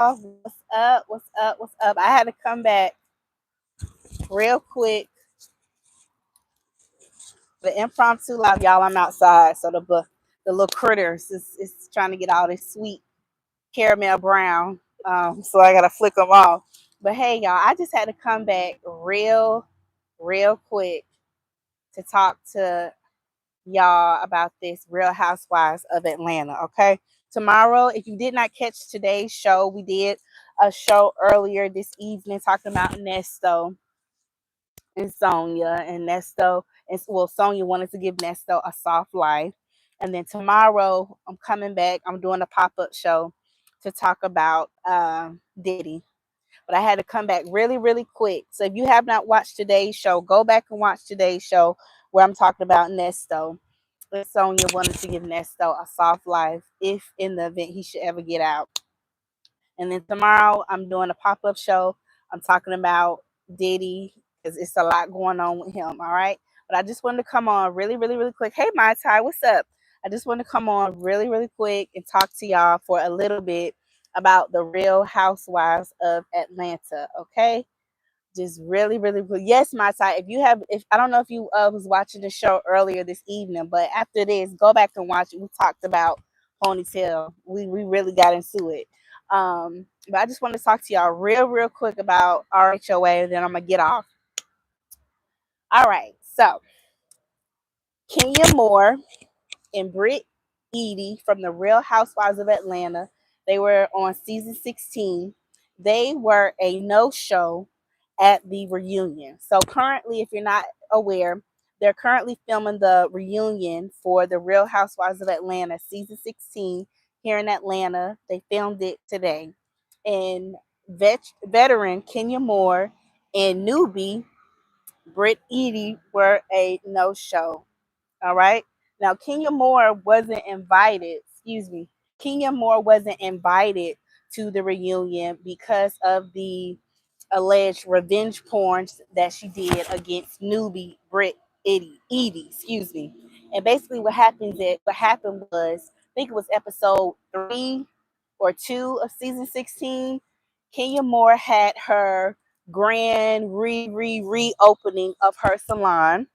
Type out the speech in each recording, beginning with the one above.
What's up? What's up? What's up? I had to come back real quick. The impromptu live, y'all. I'm outside, so the little critters is trying to get all this sweet caramel brown. So I gotta flick them off. But hey, y'all, I just had to come back real quick to talk to y'all about this Real Housewives of Atlanta. Okay, tomorrow, if you did not catch today's show, we did a show earlier this evening talking about Nesto and Sonia, and Nesto, and well, Sonia wanted to give Nesto a soft life. And then tomorrow, I'm coming back. I'm doing a pop-up show to talk about Diddy. But I had to come back really quick. So if you have not watched today's show, go back and watch today's show where I'm talking about Nesto. And Sonia wanted to give Nesto a soft life if in the event he should ever get out. And then tomorrow I'm doing a pop-up show. I'm talking about Diddy because it's a lot going on with him. All right. But I just wanted to come on really quick. Hey, my Ty, what's up? I just wanted to come on really quick and talk to y'all for a little bit about the Real Housewives of Atlanta. Okay. Just really quick. Yes, my Ty. If I don't know if you was watching the show earlier this evening, but after this, go back and watch it. We talked about Ponytail. We really got into it. But I just want to talk to y'all real quick about RHOA, and then I'm gonna get off. All right, so Kenya Moore and Brit Eady from the Real Housewives of Atlanta, they were on season 16. They were a no-show at the reunion. So currently, if you're not aware, they're currently filming the reunion for the Real Housewives of Atlanta season 16 here in Atlanta. They filmed it today. And veteran Kenya Moore and newbie Brit Eady were a no-show. All right. Now, Kenya Moore wasn't invited. Excuse me. Kenya Moore wasn't invited to the reunion because of the alleged revenge porn that she did against newbie Brit Eady. Excuse me. And basically, what happened was, I think it was episode 3 or 2 of season 16. Kenya Moore had her grand reopening of her salon,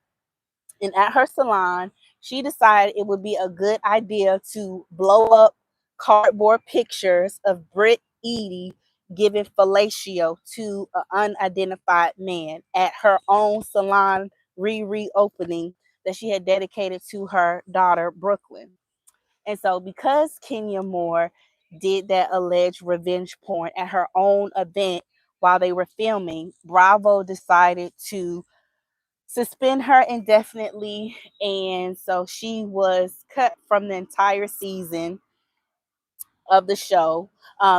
and at her salon, she decided it would be a good idea to blow up cardboard pictures of Brit Eady giving fellatio to an unidentified man at her own salon reopening that she had dedicated to her daughter, Brooklyn. And so, because Kenya Moore did that alleged revenge porn at her own event while they were filming, Bravo decided to suspend her indefinitely, and so she was cut from the entire season of the show.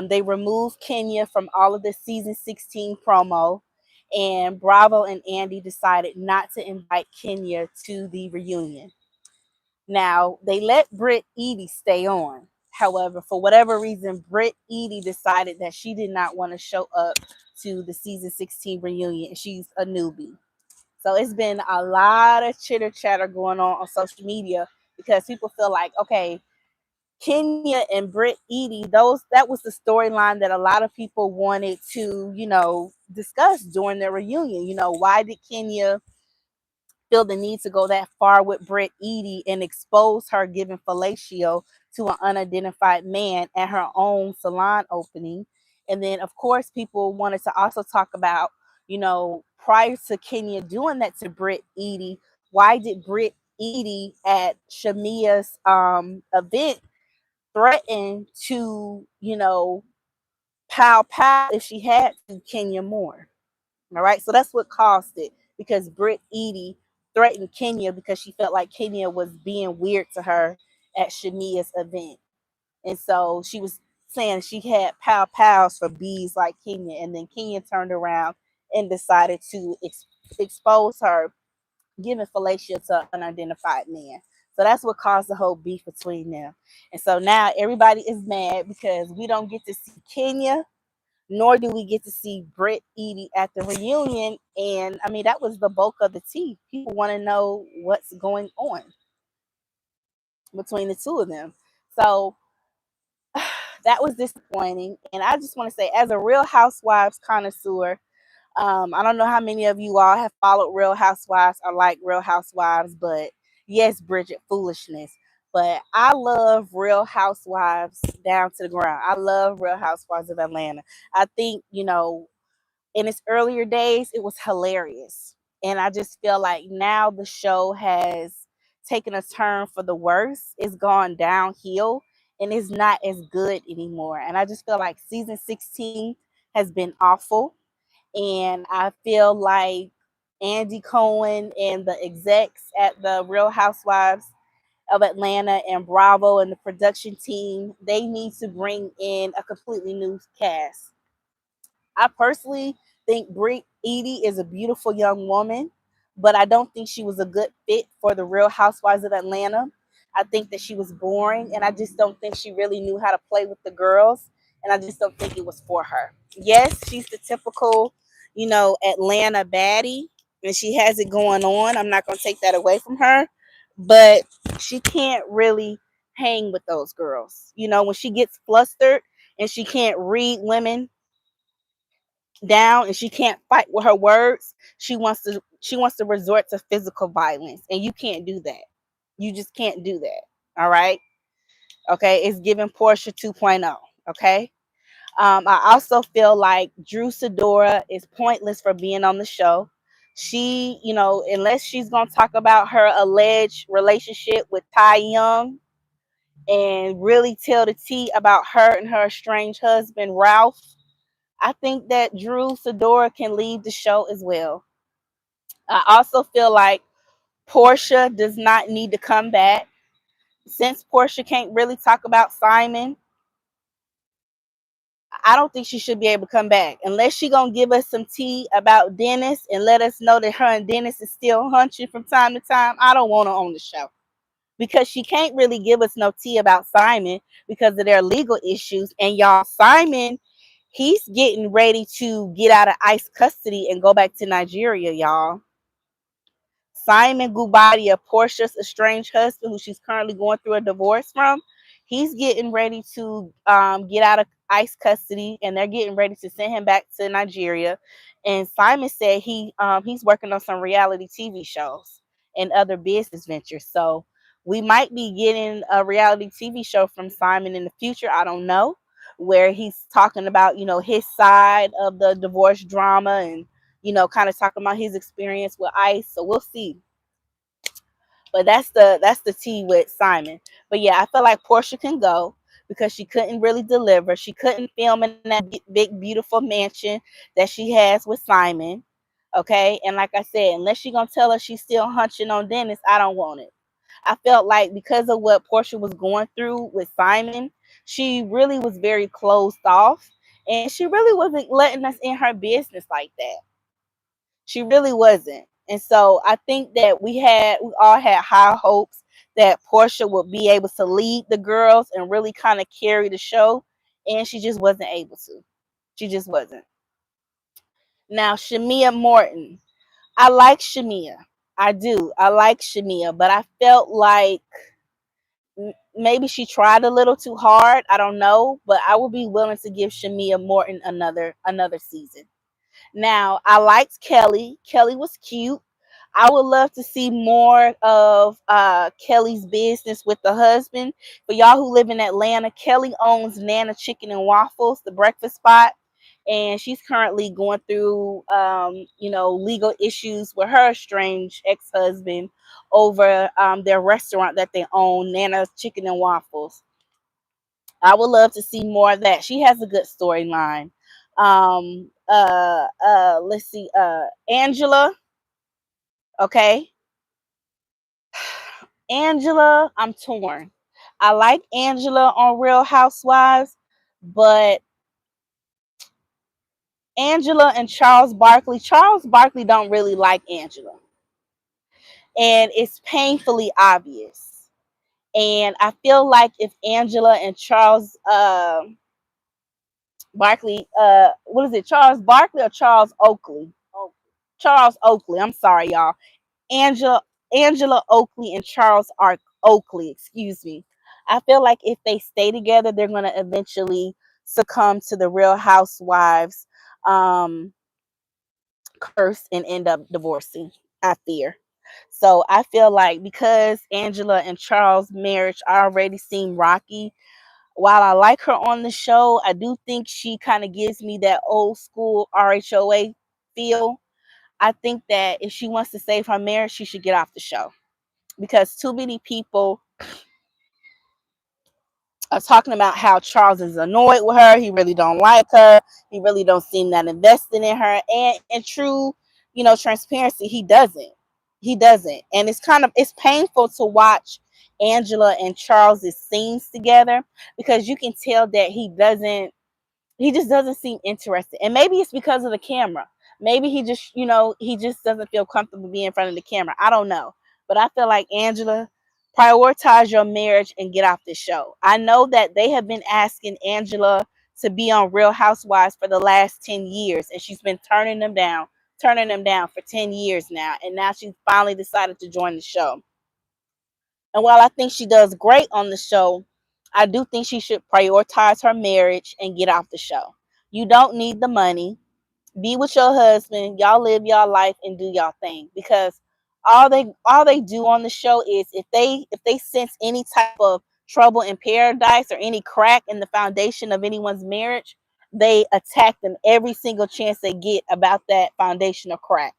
They removed Kenya from all of the season 16 promo, and Bravo and Andy decided not to invite Kenya to the reunion. Now, they let Brit Eady stay on. However, for whatever reason, Brit Eady decided that she did not want to show up to the season 16 reunion. She's a newbie. So it's been a lot of chitter chatter going on social media because people feel like, okay, Kenya and Brit Eady, that was the storyline that a lot of people wanted to, discuss during their reunion. Why did Kenya feel the need to go that far with Brit Eady and expose her giving fellatio to an unidentified man at her own salon opening? And then, of course, people wanted to also talk about, prior to Kenya doing that to Brit Eady, why did Brit Eady at Shamia's event threaten to, pow if she had to Kenya Moore? All right, so that's what caused it, because Brit Eady threatened Kenya because she felt like Kenya was being weird to her at Shamia's event. And so she was saying she had pows for bees like Kenya. And then Kenya turned around and decided to expose her giving fellatio to an unidentified man. So that's what caused the whole beef between them. And so now everybody is mad because we don't get to see Kenya, nor do we get to see Brit Eady at the reunion. And I mean, that was the bulk of the tea. People want to know what's going on between the two of them. So that was disappointing. And I just want to say, as a Real Housewives connoisseur, I don't know how many of you all have followed Real Housewives or like Real Housewives, but yes, Bridget, foolishness. But I love Real Housewives down to the ground. I love Real Housewives of Atlanta. I think, in its earlier days, it was hilarious. And I just feel like now the show has taken a turn for the worse. It's gone downhill and it's not as good anymore. And I just feel like season 16 has been awful. And I feel like Andy Cohen and the execs at the Real Housewives of Atlanta and Bravo and the production team, they need to bring in a completely new cast. I personally think Brit Eady is a beautiful young woman, but I don't think she was a good fit for the Real Housewives of Atlanta. I think that she was boring, and I just don't think she really knew how to play with the girls, and I just don't think it was for her. Yes, she's the typical, Atlanta baddie, and she has it going on. I'm not going to take that away from her, but she can't really hang with those girls. When she gets flustered and she can't read women down and she can't fight with her words, she wants to resort to physical violence, and you can't do that. You just can't do that. All right. Okay, it's giving Portia 2.0. Okay. I also feel like Drew Sidora is pointless for being on the show. She, unless she's gonna talk about her alleged relationship with Ty Young and really tell the tea about her and her estranged husband Ralph, I think that Drew Sidora can leave the show as well. I also feel like Portia does not need to come back. Since Portia can't really talk about Simon, I don't think she should be able to come back unless she gonna give us some tea about Dennis and let us know that her and Dennis is still hunching from time to time. I don't want her on the show because she can't really give us no tea about Simon because of their legal issues. And y'all, Simon, he's getting ready to get out of ICE custody and go back to Nigeria, y'all. Simon Gubadia, Portia's estranged husband, who she's currently going through a divorce from, he's getting ready to get out of ICE custody, and they're getting ready to send him back to Nigeria. And Simon said he's working on some reality TV shows and other business ventures. So we might be getting a reality TV show from Simon in the future. I don't know, where he's talking about his side of the divorce drama and kind of talking about his experience with ICE. So we'll see. But that's the tea with Simon. But yeah, I feel like Portia can go because she couldn't really deliver. She couldn't film in that big beautiful mansion that she has with Simon. Okay, and like I said, unless she's gonna tell us she's still hunching on Dennis, I don't want it. I felt like because of what Portia was going through with Simon, she really was very closed off, and she really wasn't letting us in her business like that. She really wasn't. And so I think that we all had high hopes that Portia would be able to lead the girls and really kind of carry the show. And she just wasn't able to. She just wasn't. Now, Shamia Morton. I like Shamia. I do. I like Shamia, but I felt like maybe she tried a little too hard. I don't know, but I would be willing to give Shamia Morton another season. Now, I liked Kelly. Kelly was cute. I would love to see more of Kelly's business with the husband. For y'all who live in Atlanta, Kelly owns Nana Chicken and Waffles, the breakfast spot. And she's currently going through, legal issues with her estranged ex-husband over their restaurant that they own, Nana's Chicken and Waffles. I would love to see more of that. She has a good storyline. Let's see, Angela. Okay. Angela, I'm torn. I like Angela on Real Housewives, but Angela and Charles Barkley don't really like Angela. And it's painfully obvious. And I feel like if Angela and Charles Barkley, what is it? Charles Barkley or Charles Oakley? Charles Oakley. I'm sorry, y'all. Angela Angela Oakley and Charles Oakley, excuse me. I feel like if they stay together, they're going to eventually succumb to the Real Housewives curse and end up divorcing, I fear. So I feel like because Angela and Charles' marriage already seemed rocky, while I like her on the show, I do think she kind of gives me that old school RHOA feel. I think that if she wants to save her marriage, she should get off the show, because too many people are talking about how Charles is annoyed with her. He really don't like her. He really don't seem that invested in her. And in true, transparency, he doesn't. He doesn't. And it's painful to watch Angela and Charles's scenes together, because you can tell that he just doesn't seem interested. And maybe it's because of the camera. Maybe he just doesn't feel comfortable being in front of the camera. I don't know. But I feel like, Angela, prioritize your marriage and get off this show. I know that they have been asking Angela to be on Real Housewives for the last 10 years, and she's been turning them down for 10 years now. And now she's finally decided to join the show. And while I think she does great on the show, I do think she should prioritize her marriage and get off the show. You don't need the money. Be with your husband. Y'all live y'all life and do y'all thing. Because all they do on the show is, if they sense any type of trouble in paradise or any crack in the foundation of anyone's marriage, they attack them every single chance they get about that foundational crack,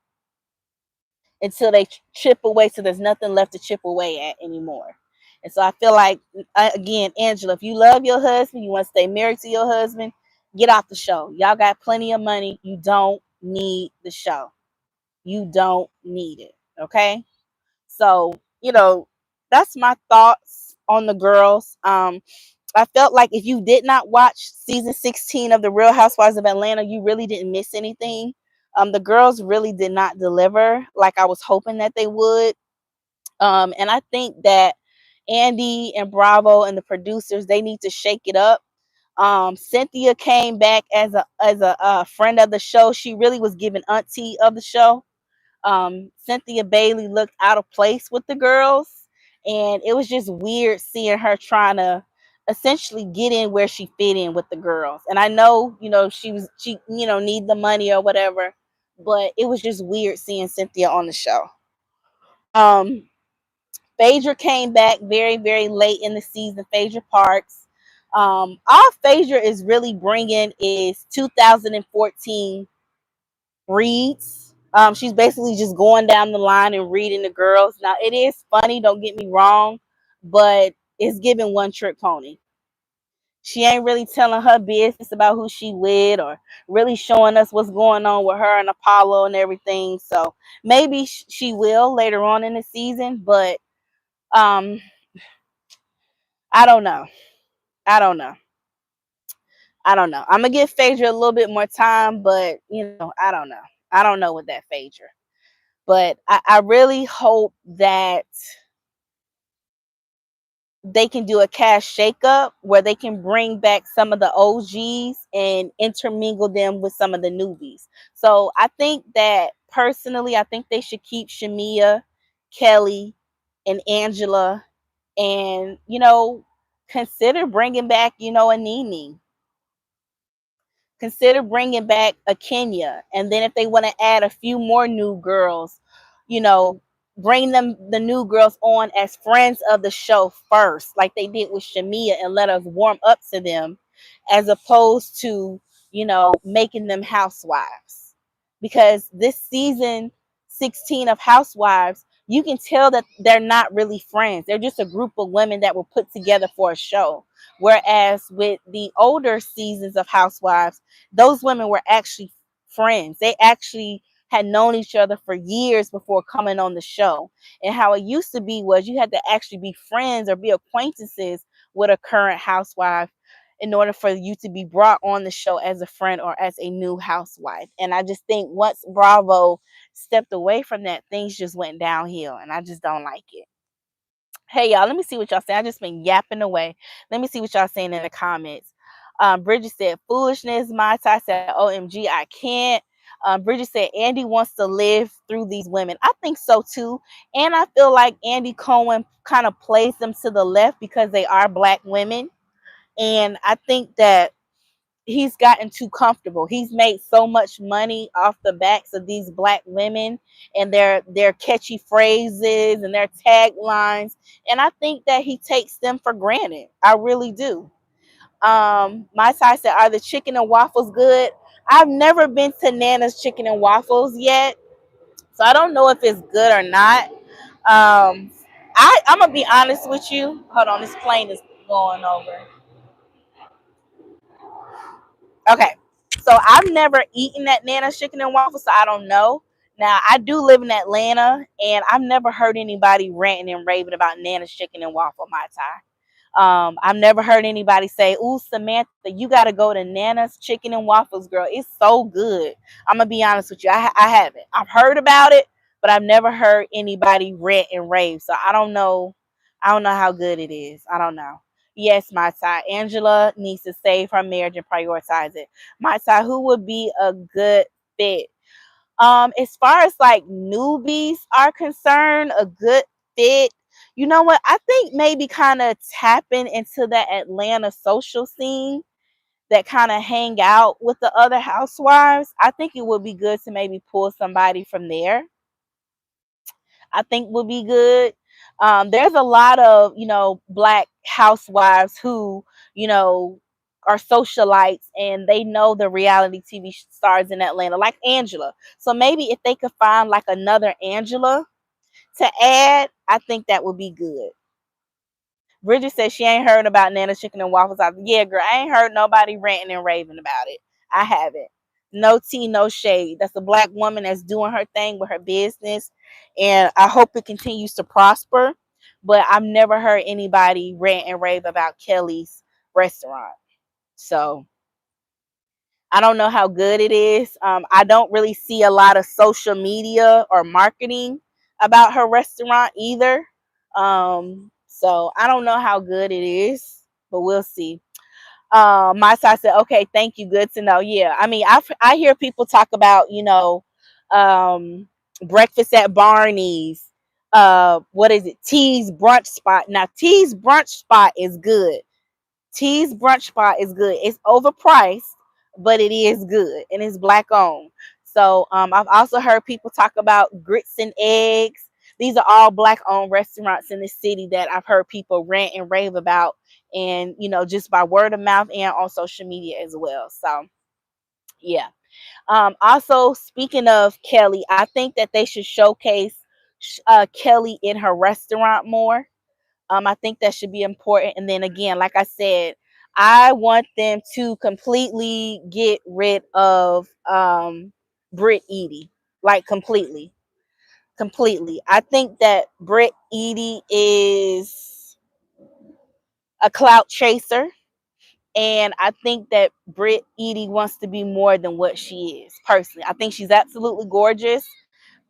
until they chip away, so there's nothing left to chip away at anymore. And so I feel like, again, Angela, if you love your husband, you want to stay married to your husband, get off the show. Y'all got plenty of money. You don't need the show. You don't need it. Okay? So, that's my thoughts on the girls. I felt like if you did not watch season 16 of The Real Housewives of Atlanta, you really didn't miss anything. The girls really did not deliver like I was hoping that they would. And I think that Andy and Bravo and the producers, they need to shake it up. Cynthia came back as a friend of the show. She really was given auntie of the show. Cynthia Bailey looked out of place with the girls, and it was just weird seeing her trying to essentially get in where she fit in with the girls. And I know, she need the money or whatever, but it was just weird seeing Cynthia on the show. Um, Phaedra came back very, very late in the season. Phaedra Parks. All Phaedra is really bringing is 2014 reads. She's basically just going down the line and reading the girls. Now, it is funny, don't get me wrong, but it's giving One Trick Pony. She ain't really telling her business about who she with, or really showing us what's going on with her and Apollo and everything. So maybe she will later on in the season, but um, I don't know. I don't know. I don't know. I'm gonna give Phaedra a little bit more time, but I don't know. I don't know with that Phaedra. But I really hope that they can do a cash shakeup where they can bring back some of the OGs and intermingle them with some of the newbies. So I think that personally, I think they should keep Shamia, Kelly, and Angela, and consider bringing back a Nene. Consider bringing back a Kenya. And then if they want to add a few more new girls, you know, bring the new girls on as friends of the show first, like they did with Shamia, and let us warm up to them, as opposed to, making them housewives. Because this season 16 of Housewives, you can tell that they're not really friends. They're just a group of women that were put together for a show. Whereas with the older seasons of Housewives, those women were actually friends. They actually had known each other for years before coming on the show. And how it used to be was you had to actually be friends or be acquaintances with a current housewife in order for you to be brought on the show as a friend or as a new housewife. And I just think once Bravo stepped away from that, things just went downhill, and I just don't like it. Hey y'all, let me see what y'all say. I just been yapping away. Let me see what y'all saying in the comments. Bridget said foolishness. My Ty said OMG, I can't. Bridget said Andy wants to live through these women. I think so too. And I feel like Andy Cohen kind of plays them to the left because they are black women. And I think that he's gotten too comfortable. He's made so much money off the backs of these black women and their catchy phrases and their taglines. And I think that he takes them for granted. I really do. My side said, are the chicken and waffles good? I've never been to Nana's Chicken and Waffles yet, so I don't know if it's good or not. I'm gonna be honest with you. Hold on, this plane is going over. Okay, so I've never eaten at Nana's Chicken and Waffles, so I don't know. Now I do live in Atlanta, and I've never heard anybody ranting and raving about Nana's Chicken and Waffle, my tie. I've never heard anybody say, "Ooh, Samantha, you got to go to Nana's Chicken and Waffles, girl. It's so good." I'm gonna be honest with you. I haven't. I've heard about it, but I've never heard anybody rant and rave. So I don't know. I don't know how good it is. I don't know. Yes, my side. Angela needs to save her marriage and prioritize it. My side, who would be a good fit? As far as like newbies are concerned, a good fit, you know what? I think maybe kind of tapping into that Atlanta social scene that kind of hang out with the other housewives. I think it would be good to maybe pull somebody from there. I think would be good. There's a lot of, black housewives who, you know, are socialites and they know the reality TV stars in Atlanta, like Angela. So maybe if they could find like another Angela to add, I think that would be good. Bridget says she ain't heard about Nana's Chicken and Waffles. Yeah, girl, I ain't heard nobody ranting and raving about it. I haven't. No tea, no shade. That's a black woman that's doing her thing with her business, and I hope it continues to prosper. But I've never heard anybody rant and rave about Kelly's restaurant. So I don't know how good it is. I don't really see a lot of social media or marketing about her restaurant either. So I don't know how good it is, but we'll see. My side said, okay, thank you. Good to know. Yeah. I mean, I hear people talk about, um, breakfast at Barney's. What is it? T's brunch spot. Now, T's brunch spot is good. T's brunch spot is good. It's overpriced, but it is good and it's black owned. So I've also heard people talk about grits and eggs. These are all black owned restaurants in the city that I've heard people rant and rave about, and just by word of mouth and on social media as well. So yeah. Also, speaking of Kelly, I think that they should showcase Kelly in her restaurant more. I think that should be important. And then again, like I said, I want them to completely get rid of Brit Eady, like completely, completely. I think that Brit Eady is a clout chaser, and I think that Brit Eady wants to be more than what she is. Personally, I think she's absolutely gorgeous,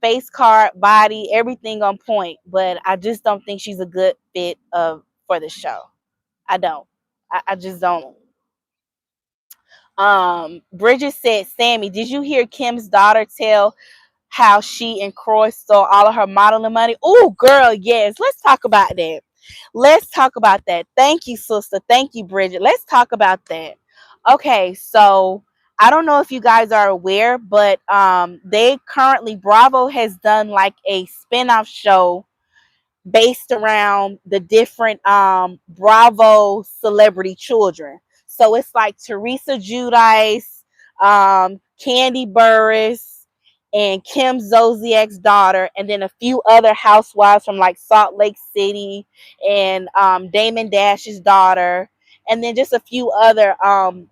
face card, body, everything on point. But I just don't think she's a good fit for the show. I don't. I just don't. Bridget said, Sammie, did you hear Kim's daughter tell how she and Croy stole all of her modeling money? Oh, girl, yes. Let's talk about that. Let's talk about that. Thank you, sister. Thank you, Bridget. Let's talk about that. Okay, so I don't know if you guys are aware, but they currently, Bravo has done like a spinoff show based around the different Bravo celebrity children. So it's like Teresa Giudice, Candy Burris, and Kim Zolciak's daughter, and then a few other housewives from like Salt Lake City, and Damon Dash's daughter, and then just a few other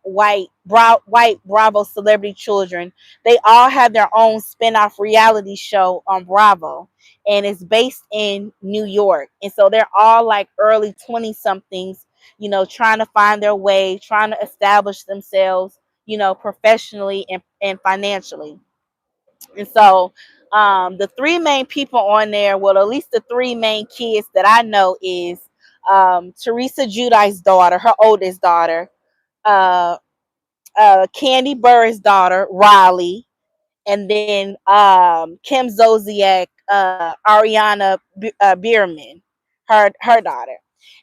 white Bravo celebrity children. They all have their own spinoff reality show on Bravo, and it's based in New York. And so they're all like early 20 somethings, trying to find their way, trying to establish themselves, professionally and financially. And so the three main people on there, well, at least the three main kids that I know is Teresa Giudice's daughter, her oldest daughter, Candy Burris' daughter, Riley, and then Kim Zolciak, Ariana Bierman, her daughter.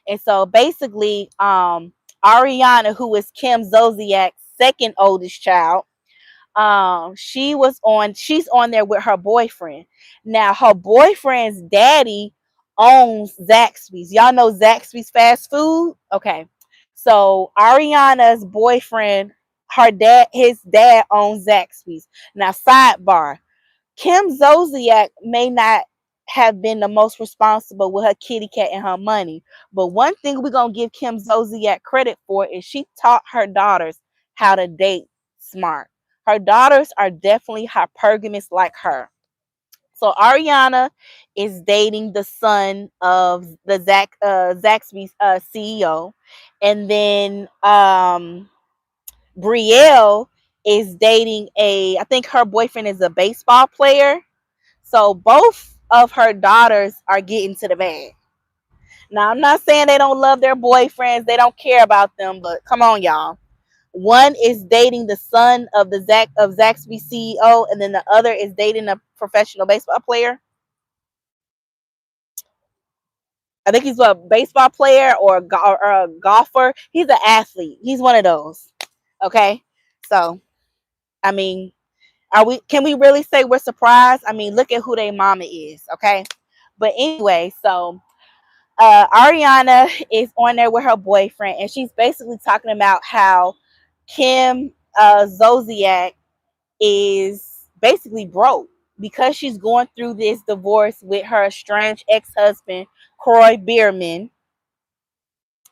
And so basically, Ariana, who is Kim Zolciak's second oldest child, she's on there with her boyfriend. Now her boyfriend's daddy owns Zaxby's. Y'all know Zaxby's fast food? Okay. So Ariana's boyfriend, his dad owns Zaxby's. Now sidebar, Kim Zolciak may not have been the most responsible with her kitty cat and her money, but one thing we're gonna give Kim Zolciak credit for is she taught her daughters how to date smart. Her daughters are definitely hypergamous like her. So Ariana is dating the son of the Zaxby's CEO, and then Brielle is dating I think her boyfriend is a baseball player. So both of her daughters are getting to the bag. Now I'm not saying they don't love their boyfriends, they don't care about them, but come on, y'all. One is dating the son of Zaxby CEO, and then the other is dating a professional baseball player. I think he's a baseball player or a golfer. He's an athlete. He's one of those. Okay, so I mean, can we really say we're surprised? I mean, look at who their mama is. Okay, but anyway, so Ariana is on there with her boyfriend, and she's basically talking about how Kim Zolciak is basically broke because she's going through this divorce with her estranged ex-husband, Croy Bierman.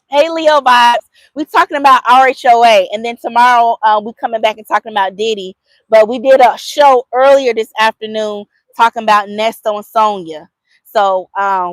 Hey Leo vibes. We talking about RHOA, and then tomorrow we coming back and talking about Diddy. But we did a show earlier this afternoon talking about Nesto and Sonya. So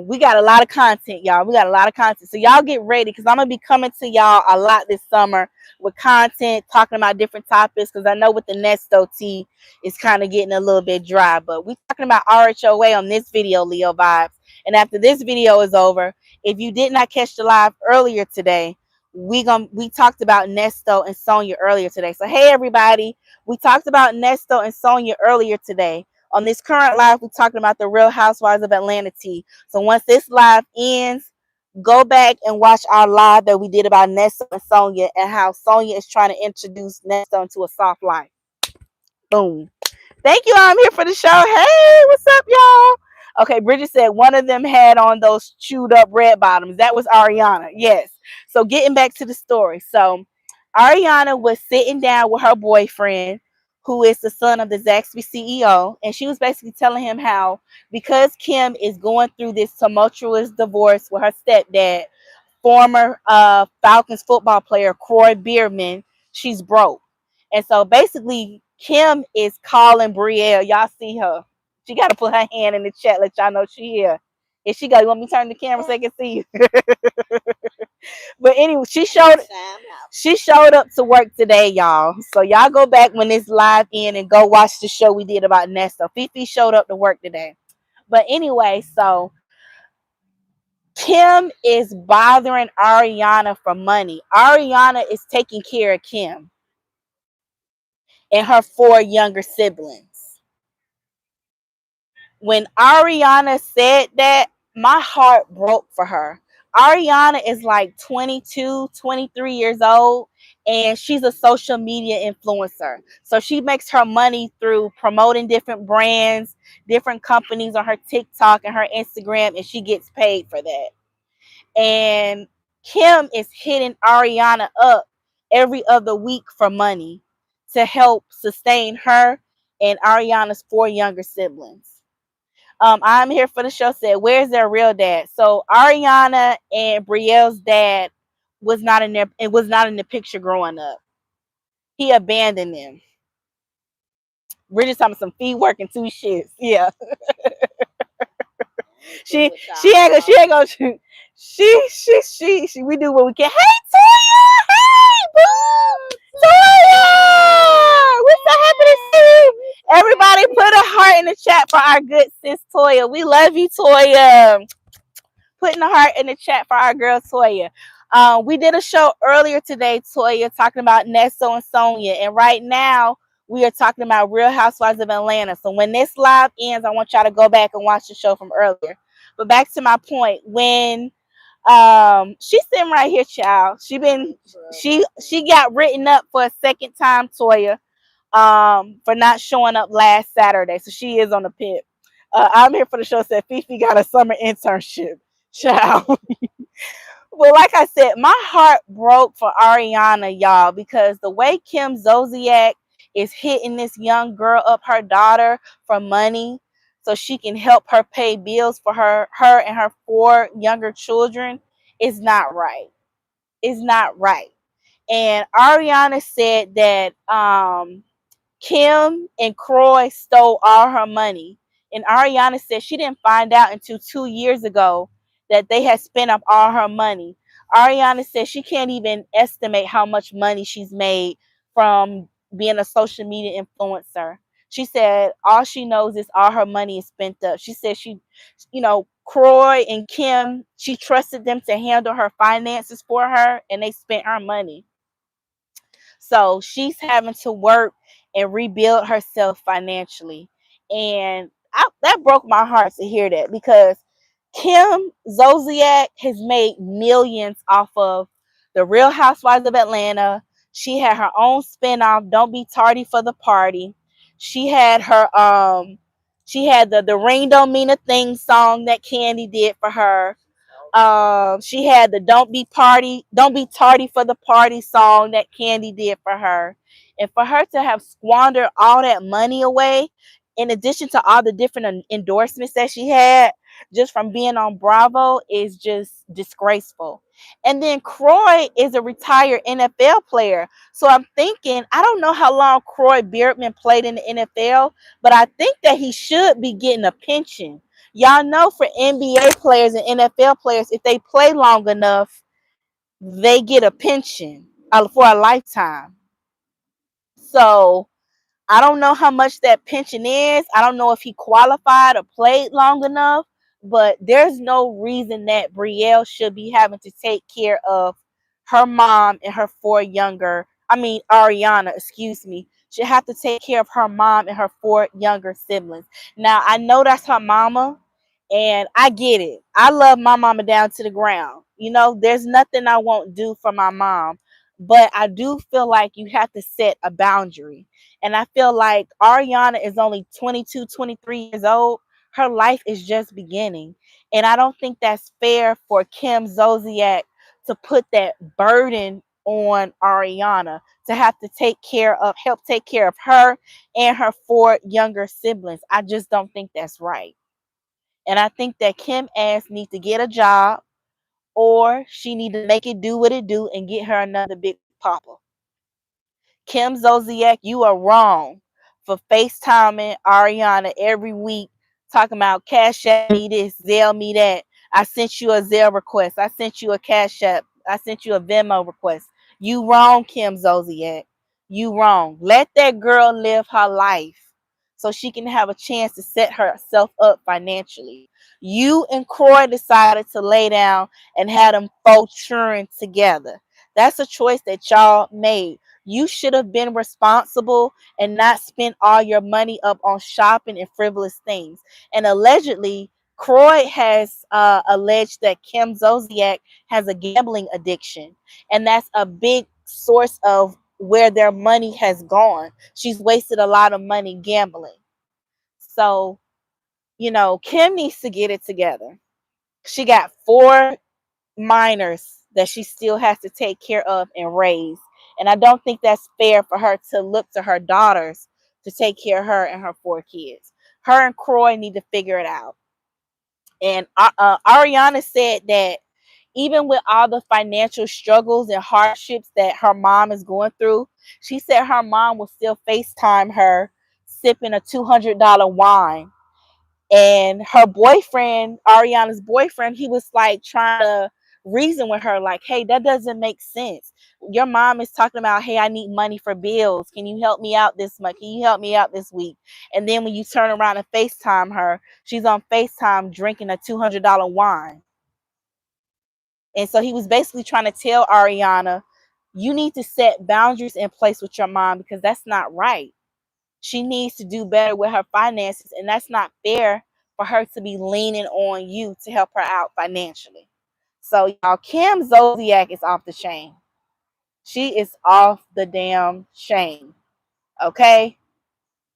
we got a lot of content, y'all. We got a lot of content. So y'all get ready because I'm gonna be coming to y'all a lot this summer with content, talking about different topics. Because I know with the Nesto tea, it's kind of getting a little bit dry. But we talking about RHOA on this video, Leo vibes. And after this video is over, if you did not catch the live earlier today, we talked about Nesto and Sonya earlier today. So hey everybody, we talked about Nesto and Sonya earlier tonya. On this current live, we're talking about the Real Housewives of Atlanta tea. So once this live ends, go back and watch our live that we did about Nesto and Sonya and how Sonya is trying to introduce Nesto into a soft life. Boom. Thank you. I'm here for the show. Hey, what's up, y'all? Okay, Bridget said one of them had on those chewed up red bottoms. That was Ariana. Yes. So getting back to the story. So Ariana was sitting down with her boyfriend, who is the son of the Zaxby CEO, and she was basically telling him how because Kim is going through this tumultuous divorce with her stepdad, former Falcons football player Croy Bierman, she's broke. And so basically, Kim is calling Brielle. Y'all see her. She got to put her hand in the chat, let y'all know she here. And she go, you want me to turn the camera so I can see you? But anyway, she showed up to work today, y'all. So y'all go back when this live in and go watch the show we did about Nesta. FeeFee showed up to work today. But anyway, so Kim is bothering Ariana for money. Ariana is taking care of Kim and her 4 younger siblings. When Ariana said that, my heart broke for her. Ariana is like 22, 23 years old, and she's a social media influencer. So she makes her money through promoting different brands, different companies on her TikTok and her Instagram, and she gets paid for that. And Kim is hitting Ariana up every other week for money to help sustain her and Ariana's 4 younger siblings. I'm here for the show said, where's their real dad? So Ariana and Brielle's dad was not in there. It was not in the picture growing up. He abandoned them. We're just talking some feed work and 2 shits. Yeah. she ain't gonna she we do what we can. Hey Toya! Hey boo! Toya! We're so happy to see you. Everybody put a heart in the chat for our good sis Toya. We love you, Toya. Putting a heart in the chat for our girl Toya. We did a show earlier today, Toya, talking about Nesto and Sonya, and right now We are talking about Real Housewives of Atlanta. So when this live ends, I want y'all to go back and watch the show from earlier. But back to my point, when she's sitting right here, child. She got written up for a second time, Toya, for not showing up last Saturday. So she is on the pit. I'm here for the show. Said FeeFee got a summer internship, child. Well, like I said, my heart broke for Ariana, y'all, because the way Kim Zolciak is hitting this young girl up, her daughter, for money so she can help her pay bills for her and her 4 younger children is not right. It's not right. And Ariana said that Kim and Croy stole all her money. And Ariana said she didn't find out until 2 years ago that they had spent up all her money. Ariana said she can't even estimate how much money she's made from being a social media influencer. She said all she knows is all her money is spent up. She said Croy and Kim, she trusted them to handle her finances for her, and they spent her money. So she's having to work and rebuild herself financially. And that broke my heart to hear that, because Kim Zolciak has made millions off of the Real Housewives of Atlanta. She had her own spinoff, Don't Be Tardy for the Party. She had the Ring Don't Mean a Thing song that Candy did for her. She had the Don't Be Tardy for the Party song that Candy did for her. And for her to have squandered all that money away, in addition to all the different endorsements that she had just from being on Bravo, is just disgraceful. And then Croy is a retired NFL player. So I'm thinking, I don't know how long Croy Beardman played in the NFL, but I think that he should be getting a pension. Y'all know, for NBA players and NFL players, if they play long enough, they get a pension for a lifetime. So I don't know how much that pension is. I don't know if he qualified or played long enough, but there's no reason that Brielle should be having to take care of her mom and her 4 younger, Ariana, excuse me, should have to take care of her mom and her 4 younger siblings. Now, I know that's her mama, and I get it. I love my mama down to the ground. There's nothing I won't do for my mom, but I do feel like you have to set a boundary. And I feel like Ariana is only 22, 23 years old. Her life is just beginning. And I don't think that's fair for Kim Zolciak to put that burden on Ariana to have to help take care of her and her 4 younger siblings. I just don't think that's right. And I think that Kim ass needs to get a job, or she need to make it do what it do and get her another big papa. Kim Zolciak, you are wrong for FaceTiming Ariana every week, talking about Cash App me this, Zelle me that. I sent you a Zelle request. I sent you a Cash App. I sent you a Venmo request. You wrong, Kim Zolciak. You wrong. Let that girl live her life so she can have a chance to set herself up financially. You and Croy decided to lay down and have them 4 children together. That's a choice that y'all made. You should have been responsible and not spent all your money up on shopping and frivolous things. And allegedly, Croy has alleged that Kim Zolciak has a gambling addiction, and that's a big source of where their money has gone. She's wasted a lot of money gambling. So, Kim needs to get it together. She got 4 minors that she still has to take care of and raise. And I don't think that's fair for her to look to her daughters to take care of her and her 4 kids. Her and Croy need to figure it out. And Ariana said that even with all the financial struggles and hardships that her mom is going through, she said her mom will still FaceTime her sipping a $200 wine. And her boyfriend, Ariana's boyfriend, he was like trying to reason with her, like, hey, that doesn't make sense. Your mom is talking about, hey, I need money for bills. Can you help me out this month? Can you help me out this week? And then when you turn around and FaceTime her, she's on FaceTime drinking a $200 wine. And so he was basically trying to tell Ariana, you need to set boundaries in place with your mom, because that's not right. She needs to do better with her finances, and that's not fair for her to be leaning on you to help her out financially. So y'all, Kim Zolciak is off the chain. She is off the damn chain. Okay?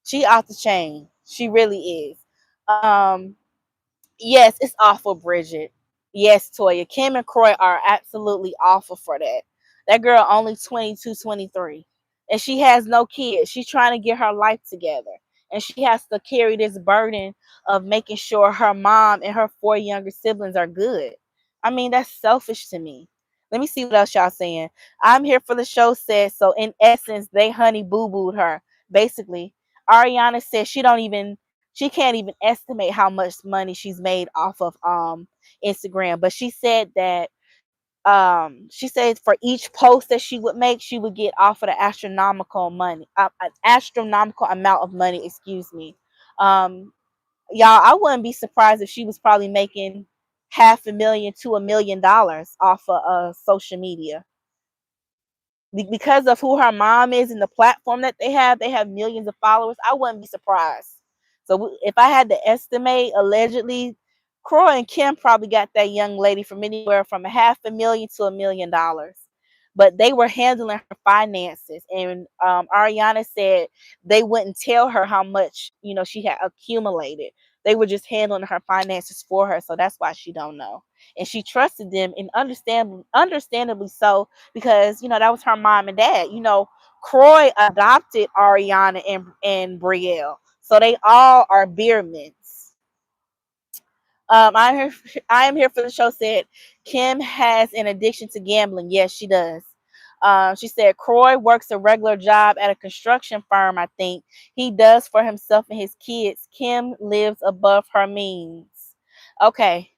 She off the chain. She really is. Yes, it's awful, Bridget. Yes, Toya. Kim and Croy are absolutely awful for that. That girl only 22, 23. And she has no kids. She's trying to get her life together. And she has to carry this burden of making sure her mom and her 4 younger siblings are good. I mean, that's selfish to me. Let me see what else y'all saying. I'm here for the show says, so in essence, they honey boo-booed her. Basically, Ariana says she can't even estimate how much money she's made off of Instagram. But she said that she said for each post that she would make, she would get offered an astronomical amount of money, excuse me. Y'all, I wouldn't be surprised if she was probably making $500,000 to $1 million off of social media because of who her mom is and the platform that they have millions of followers. I wouldn't be surprised. So if I had to estimate, allegedly, Croy and Kim probably got that young lady from anywhere from $500,000 to $1 million. But they were handling her finances, and Ariana said they wouldn't tell her how much she had accumulated. They were just handling her finances for her, so that's why she don't know. And she trusted them, and understandably so, because that was her mom and dad. Croy adopted Ariana and Brielle, so they all are beer mints. I am here for the show. Said Kim has an addiction to gambling. Yes, she does. She said Croy works a regular job at a construction firm. I think he does for himself and his kids. Kim lives above her means. Okay,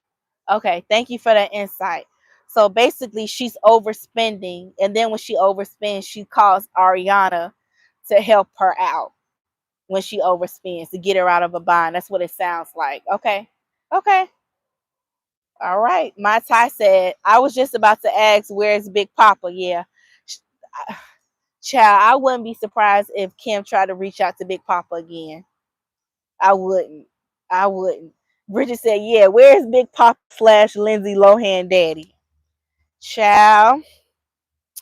okay. Thank you for that insight. So basically, she's overspending, and then when she overspends, she calls Ariana to help her out when she overspends to get her out of a bind. That's what it sounds like. Okay, okay. All right. My Ty said, I was just about to ask, where's Big Papa? Yeah. Child, I wouldn't be surprised if Kim tried to reach out to Big Papa again. I wouldn't. I wouldn't. Bridget said, yeah, where's Big Papa / Lindsay Lohan daddy? Child,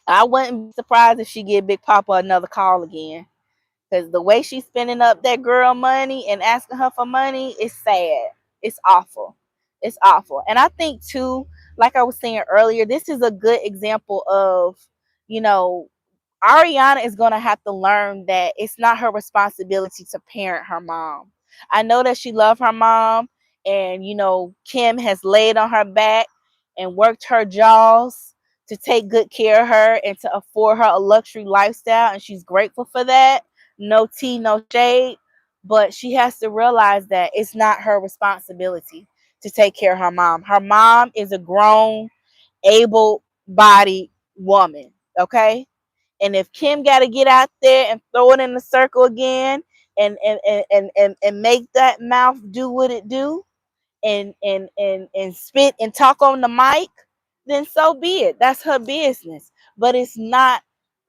I wouldn't be surprised if she give Big Papa another call again. Because the way she's spending up that girl money and asking her for money is sad. It's awful. It's awful. And I think too, like I was saying earlier, this is a good example of, you know, Ariana is going to have to learn that it's not her responsibility to parent her mom. I know that she loved her mom, and Kim has laid on her back and worked her jaws to take good care of her and to afford her a luxury lifestyle, and she's grateful for that. No tea, no shade, but she has to realize that it's not her responsibility to take care of her mom. Her mom is a grown, able-bodied woman, okay? And if Kim got to get out there and throw it in the circle again and make that mouth do what it do and spit and talk on the mic, then so be it. That's her business. But it's not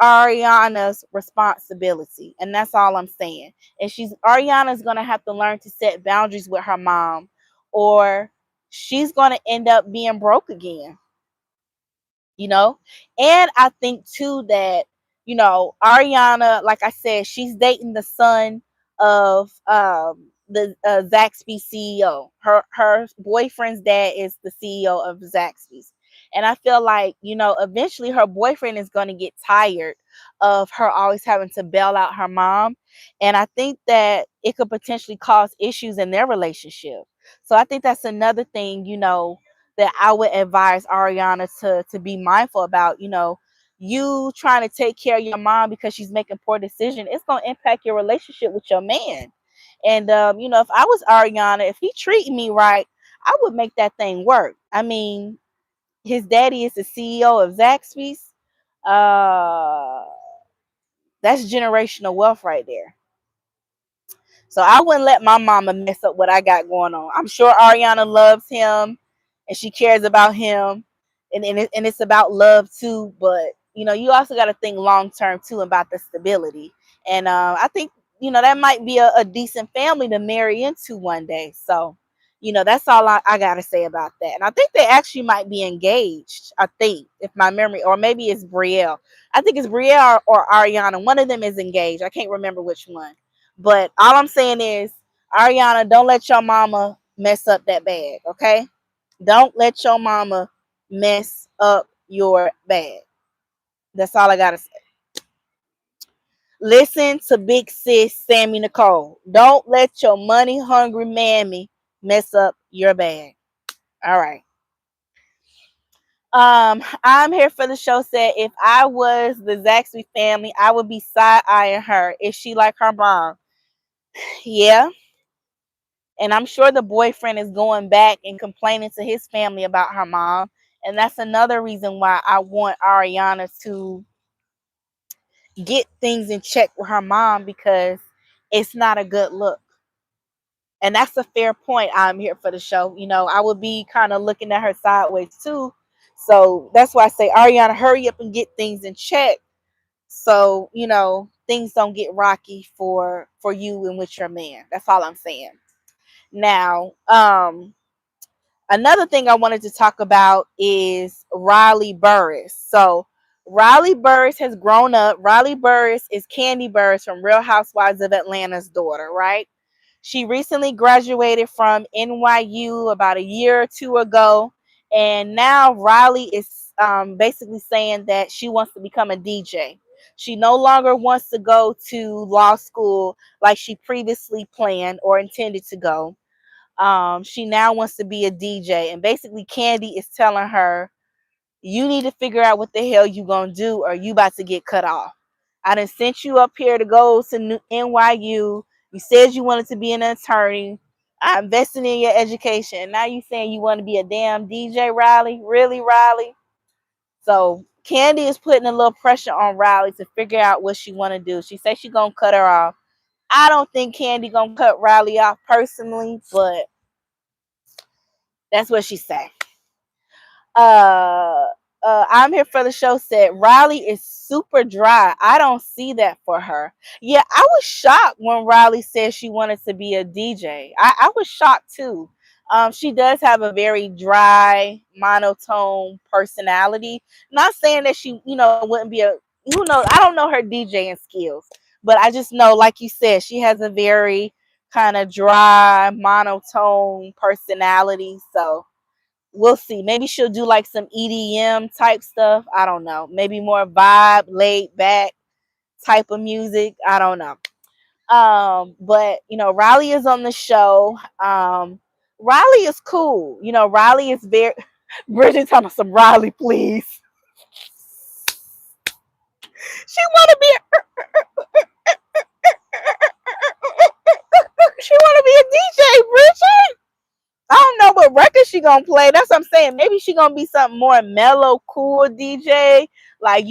Ariana's responsibility. And that's all I'm saying. And Ariana's gonna have to learn to set boundaries with her mom, or she's gonna end up being broke again. And I think too that Ariana, like I said, she's dating the son of the Zaxby's CEO. Her boyfriend's dad is the CEO of Zaxby's, and I feel like eventually her boyfriend is going to get tired of her always having to bail out her mom, and I think that it could potentially cause issues in their relationship. So I think that's another thing that I would advise Ariana to be mindful about. You trying to take care of your mom because she's making poor decisions, it's going to impact your relationship with your man. And if I was Ariana, if he treated me right, I would make that thing work. I mean, his daddy is the CEO of Zaxby's. Uh, that's generational wealth right there. So I wouldn't let my mama mess up what I got going on. I'm sure Ariana loves him and she cares about him, and it's about love too. But you also got to think long term too about the stability. And I think that might be a decent family to marry into one day. So, that's all I got to say about that. And I think they actually might be engaged. I think, if my memory, or maybe it's Brielle. I think it's Brielle or Ariana. One of them is engaged. I can't remember which one. But all I'm saying is, Ariana, don't let your mama mess up that bag, okay? Don't let your mama mess up your bag. That's all I got to say. Listen to big sis Sammie Nicole. Don't let your money hungry mammy mess up your bag. All right. I'm here for the show. Said if I was the Zaxby family, I would be side eyeing her. Is she like her mom? Yeah. And I'm sure the boyfriend is going back and complaining to his family about her mom. And that's another reason why I want Ariana to get things in check with her mom, because it's not a good look. And that's a fair point. I'm here for the show. I would be kind of looking at her sideways too. So that's why I say, Ariana, hurry up and get things in check. So, things don't get rocky for you and with your man. That's all I'm saying. Now, another thing I wanted to talk about is Riley Burris. So Riley Burris has grown up. Riley Burris is Candy Burris from Real Housewives of Atlanta's daughter, right? She recently graduated from NYU about a year or two ago. And now Riley is basically saying that she wants to become a DJ. She no longer wants to go to law school like she previously planned or intended to go. She now wants to be a DJ. And basically, Candy is telling her, you need to figure out what the hell you gonna do, or you about to get cut off. I done sent you up here to go to NYU. You said you wanted to be an attorney. I invested in your education. And now you saying you want to be a damn DJ, Riley? Really, Riley? So Candy is putting a little pressure on Riley to figure out what she want to do. She says she gonna cut her off. I don't think Candy gonna cut Riley off personally, but that's what she said. uh I'm here for the show said Riley is super dry. I don't see that for her. Yeah, I was shocked when Riley said she wanted to be a DJ. I was shocked too. She does have a very dry, monotone personality. Not saying that she, wouldn't be a, who knows, I don't know her DJing skills, but I just know, like you said, she has a very kind of dry, monotone personality. So we'll see. Maybe she'll do like some EDM type stuff. I don't know. Maybe more vibe, laid back type of music. I don't know. But Riley is on the show. Riley is cool. Riley is very Bridget talking about some Riley, please. She wanna be she wanna be a DJ, Bridget. I don't know what record she gonna play. That's what I'm saying. Maybe she gonna be something more mellow, cool DJ, like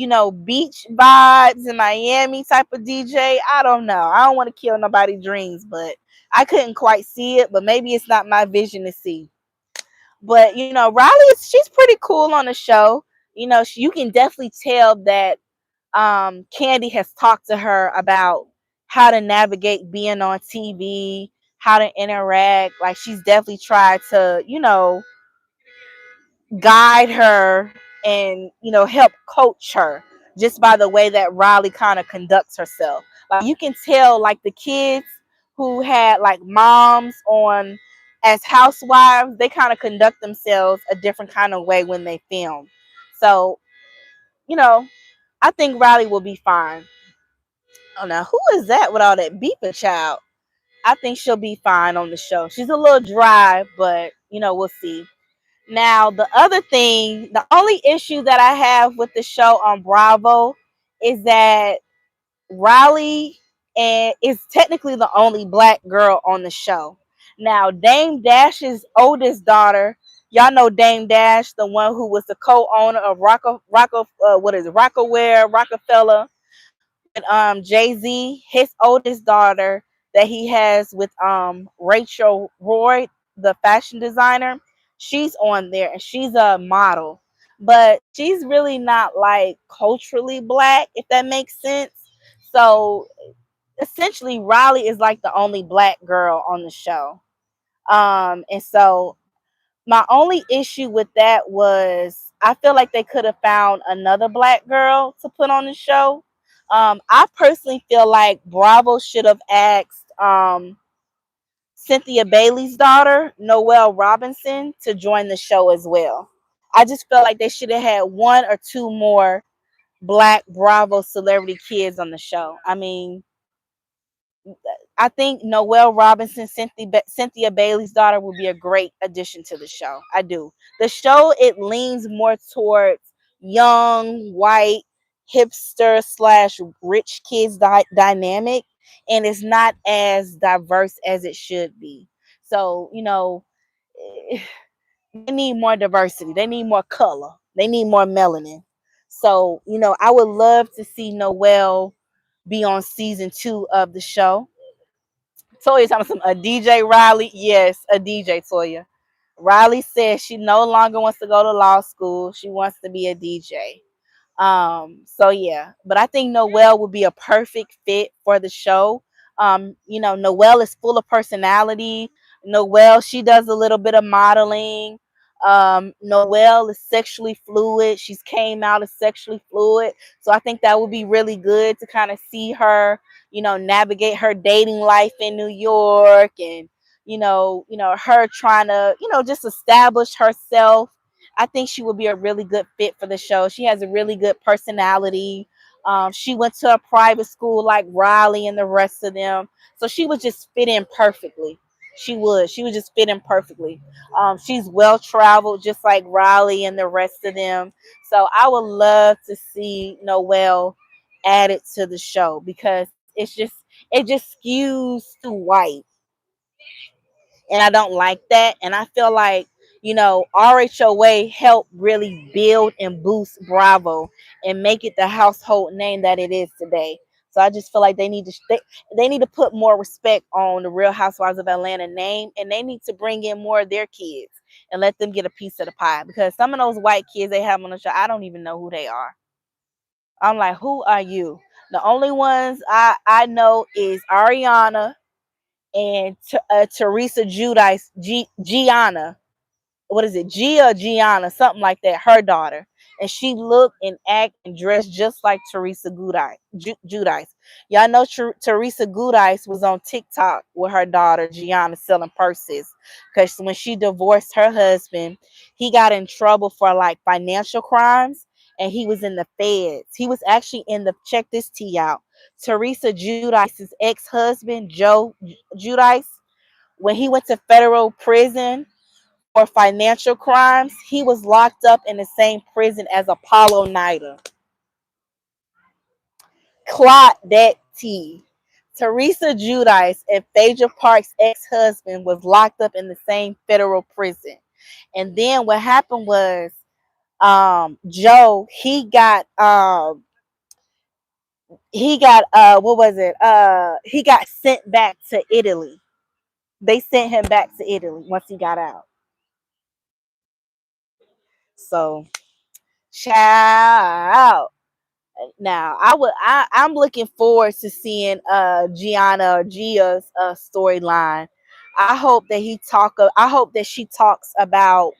beach vibes in Miami type of DJ. I don't know. I don't want to kill nobody's dreams, but I couldn't quite see it. But maybe it's not my vision to see. But Riley she's pretty cool on the show. You can definitely tell that Candy has talked to her about how to navigate being on TV, how to interact. Like she's definitely tried to, guide her and, help coach her just by the way that Riley kind of conducts herself. Like you can tell, like the kids who had like moms on as housewives, they kind of conduct themselves a different kind of way when they film. So, you know, I think Riley will be fine. Oh, now who is that with all that beeping, child? I think she'll be fine on the show. She's a little dry, but we'll see. Now, the other thing, the only issue that I have with the show on Bravo is that Riley is technically the only black girl on the show. Now, Dame Dash's oldest daughter, y'all know Dame Dash, the one who was the co-owner of Rockefeller with Jay-Z, his oldest daughter that he has with Rachel Roy, the fashion designer, she's on there and she's a model. But she's really not like culturally black, if that makes sense. So essentially Riley is like the only black girl on the show. And so my only issue with that was I feel like they could have found another black girl to put on the show. I personally feel like Bravo should have asked Cynthia Bailey's daughter, Noelle Robinson, to join the show as well. I just felt like they should have had one or two more black Bravo celebrity kids on the show. I mean, I think Noelle Robinson, Cynthia Bailey's daughter, would be a great addition to the show. I do. The show, it leans more towards young, white, hipster slash rich kids dynamic, and it's not as diverse as it should be. So, they need more diversity. They need more color. They need more melanin. So, I would love to see Noelle be on season 2 of the show. Toya talking some a DJ Riley. Yes, a DJ Toya. Riley says she no longer wants to go to law school. She wants to be a DJ. So yeah, but I think Noelle would be a perfect fit for the show. Noelle is full of personality. Noelle, she does a little bit of modeling. Noelle is sexually fluid. She's came out as sexually fluid. So I think that would be really good to kind of see her, navigate her dating life in New York, and her trying to, just establish herself. I think she would be a really good fit for the show. She has a really good personality. She went to a private school like Riley and the rest of them. So she would just fit in perfectly. She would. She would just fit in perfectly. She's well traveled, just like Riley and the rest of them. So I would love to see Noelle added to the show because it just skews too white, and I don't like that. And I feel like, RHOA helped really build and boost Bravo and make it the household name that it is today. So I just feel like they need to put more respect on the Real Housewives of Atlanta name, and they need to bring in more of their kids and let them get a piece of the pie, because some of those white kids they have on the show, I don't even know who they are. I'm like, who are you? The only ones I know is Ariana and Teresa Judice, Gianna. What is it? Gianna, something like that. Her daughter, and she looked and act and dressed just like Teresa Judice. Y'all know Teresa Judice was on TikTok with her daughter Gianna selling purses, because when she divorced her husband, he got in trouble for like financial crimes, and he was in the feds. He was actually in the, check this tea out. Teresa Judice's ex-husband, Joe Judice, when he went to federal prison for financial crimes, he was locked up in the same prison as Apollo Nida. Clot that tea. Teresa Judice and Phaedra Parks' ex-husband was locked up in the same federal prison. And then what happened was, Joe, what was it? He got sent back to Italy. They sent him back to Italy once he got out. So, child. Now, I'm looking forward to seeing Gianna or Gia's storyline. I hope that she talks about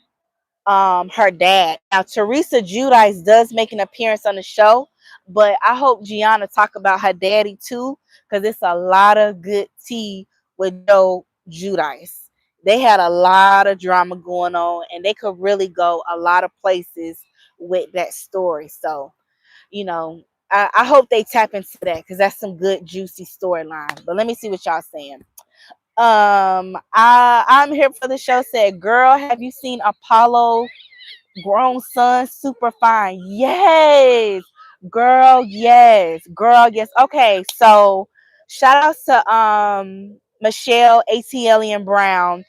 her dad. Now, Teresa Judice does make an appearance on the show, but I hope Gianna talk about her daddy too, because it's a lot of good tea with Joe Judice. They had a lot of drama going on, and they could really go a lot of places with that story. So, you know, I hope they tap into that, because that's some good juicy storyline. But let me see what y'all saying. I'm here for the show. Said, girl, have you seen Apollo grown son super fine? Yes, girl, yes. Okay, so shout out to Michelle ATLian Brown.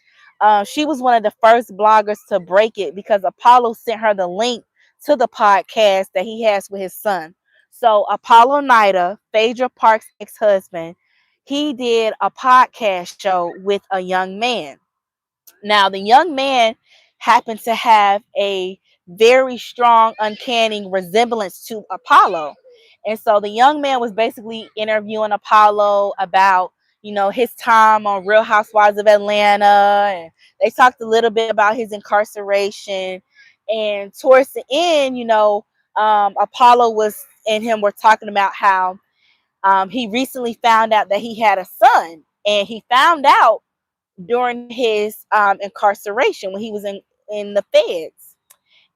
She was one of the first bloggers to break it, because Apollo sent her the link to the podcast that he has with his son. So Apollo Nida, Phaedra Parks' ex-husband, he did a podcast show with a young man. Now, the young man happened to have a very strong, uncanny resemblance to Apollo. And so the young man was basically interviewing Apollo about, his time on Real Housewives of Atlanta. And they talked a little bit about his incarceration. And towards the end, Apollo was and him were talking about how he recently found out that he had a son. And he found out during his incarceration when he was in the feds.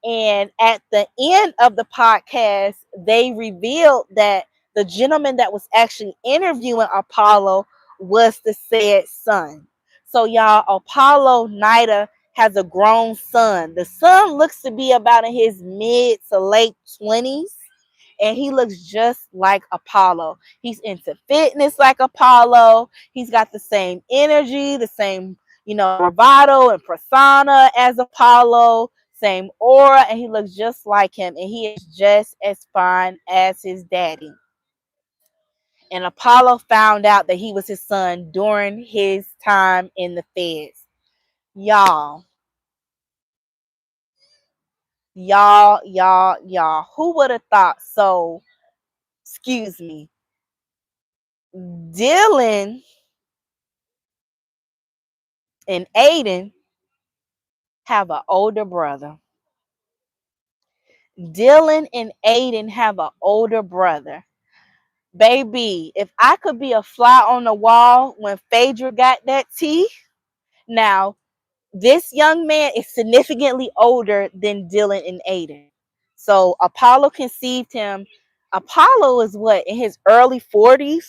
And at the end of the podcast, they revealed that the gentleman that was actually interviewing Apollo was the said son. So, y'all, Apollo Nida has a grown son. The son looks to be about in his mid to late 20s, and he looks just like Apollo. He's into fitness like Apollo. He's got the same energy, the same, bravado and persona as Apollo, same aura, and he looks just like him, and he is just as fine as his daddy. And Apollo found out that he was his son during his time in the feds. Y'all, y'all. Who would have thought so? Excuse me. Dylan and Aiden have an older brother. Dylan and Aiden have an older brother. Baby, if I could be a fly on the wall when Phaedra got that tea. Now, this young man is significantly older than Dylan and Aiden. So Apollo conceived him. Apollo is what, in his early 40s?